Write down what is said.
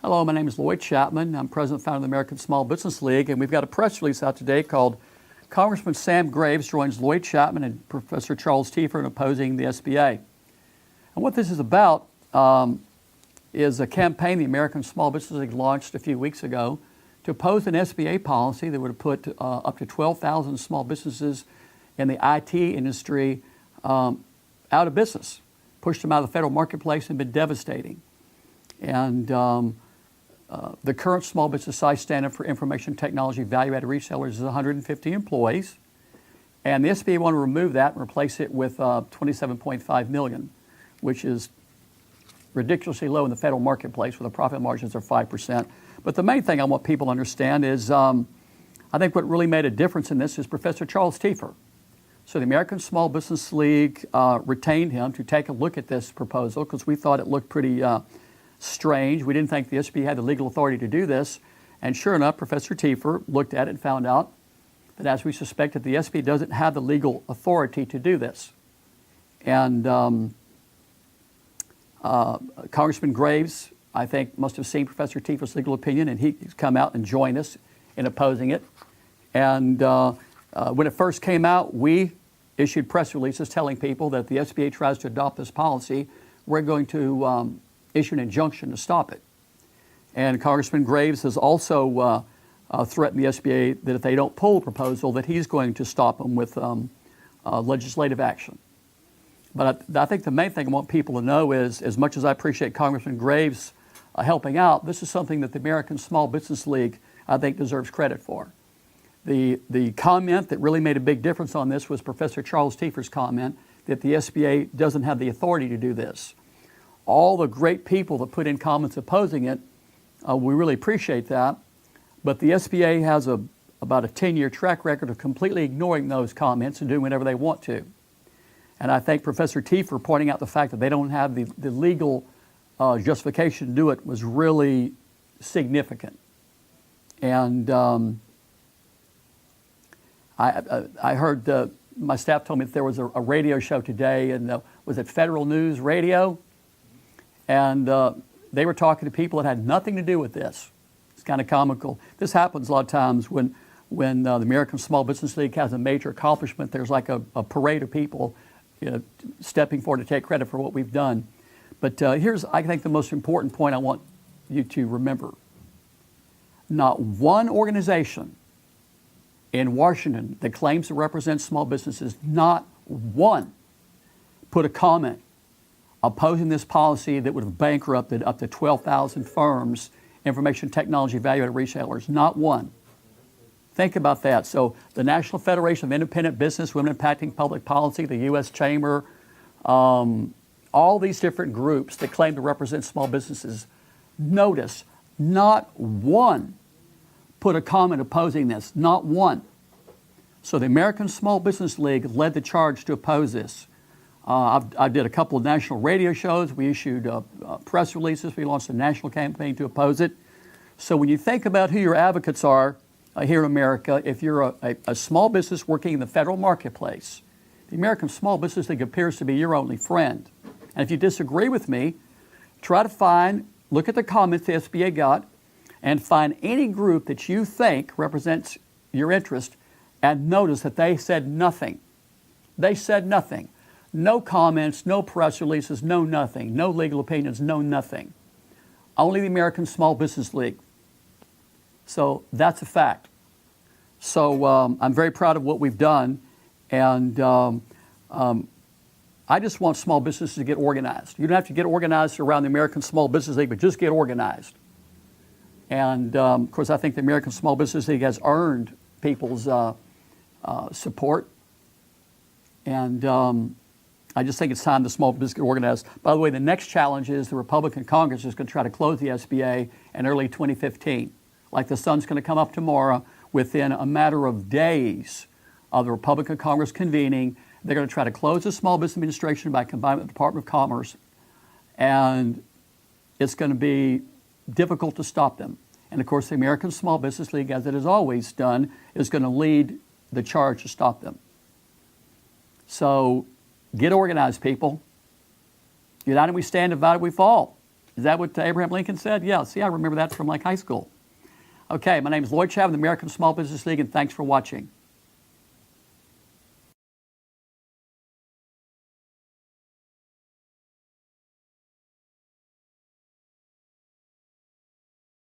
Hello, my name is Lloyd Chapman. I'm president and founder of the American Small Business League, and we've got a press release out today called Congressman Sam Graves joins Lloyd Chapman and Professor Charles Tiefer in opposing the SBA. And what this is about is a campaign the American Small Business League launched a few weeks ago to oppose an SBA policy that would have put up to 12,000 small businesses in the IT industry out of business, pushed them out of the federal marketplace, and been devastating. And the current small business size standard for information technology value-added resellers is 150 employees, and the SBA want to remove that and replace it with 27.5 million, which is ridiculously low in the federal marketplace where the profit margins are 5%. But the main thing I want people to understand is I think what really made a difference in this is Professor Charles Tiefer. So the American Small Business League retained him to take a look at this proposal because we thought it looked pretty strange. We didn't think the SBA had the legal authority to do this. And sure enough, Professor Tiefer looked at it and found out that, as we suspected, the SBA doesn't have the legal authority to do this. And Congressman Graves, I think, must have seen Professor Tiefer's legal opinion, and he's come out and joined us in opposing it. And when it first came out, we issued press releases telling people that if the SBA tries to adopt this policy, we're going to issue an injunction to stop it. And Congressman Graves has also threatened the SBA that if they don't pull the proposal, that he's going to stop them with legislative action. But I think the main thing I want people to know is, as much as I appreciate Congressman Graves helping out, this is something that the American Small Business League, I think, deserves credit for. The comment that really made a big difference on this was Professor Charles Tiefer's comment that the SBA doesn't have the authority to do this. All the great people that put in comments opposing it, we really appreciate that. But the SBA has about a 10-year track record of completely ignoring those comments and doing whatever they want to. And I think Professor Tiefer pointing out the fact that they don't have the legal justification to do it was really significant. And I heard my staff told me that there was a radio show today, and was it Federal News Radio? And they were talking to people that had nothing to do with this. It's kind of comical. This happens a lot of times when the American Small Business League has a major accomplishment. There's like a parade of people, stepping forward to take credit for what we've done. But here's, I think, the most important point I want you to remember. Not one organization in Washington that claims to represent small businesses, not one, put a comment opposing this policy that would have bankrupted up to 12,000 firms, information technology value-added resellers. Not one. Think about that. So the National Federation of Independent Business, Women Impacting Public Policy, the U.S. Chamber, all these different groups that claim to represent small businesses, notice not one put a comment opposing this. Not one. So the American Small Business League led the charge to oppose this. I did a couple of national radio shows. We issued press releases. We launched a national campaign to oppose it. So when you think about who your advocates are here in America, if you're a small business working in the federal marketplace, the American Small Business League appears to be your only friend. And if you disagree with me, try to look at the comments the SBA got and find any group that you think represents your interest, and notice that they said nothing. They said nothing. No comments, no press releases, no nothing. No legal opinions, no nothing. Only the American Small Business League. So that's a fact. So I'm very proud of what we've done, and I just want small businesses to get organized. You don't have to get organized around the American Small Business League, but just get organized. And of course, I think the American Small Business League has earned people's support. And I just think it's time the small business get organized. By the way, the next challenge is the Republican Congress is going to try to close the SBA in early 2015. Like the sun's going to come up tomorrow, within a matter of days of the Republican Congress convening, they're going to try to close the Small Business Administration by combining with the Department of Commerce. And it's going to be difficult to stop them. And of course, the American Small Business League, as it has always done, is going to lead the charge to stop them. So get organized, people. United we stand, divided we fall. Is that what Abraham Lincoln said? Yeah, see, I remember that from like high school. Okay, my name is Lloyd Chapman, the American Small Business League, and thanks for watching.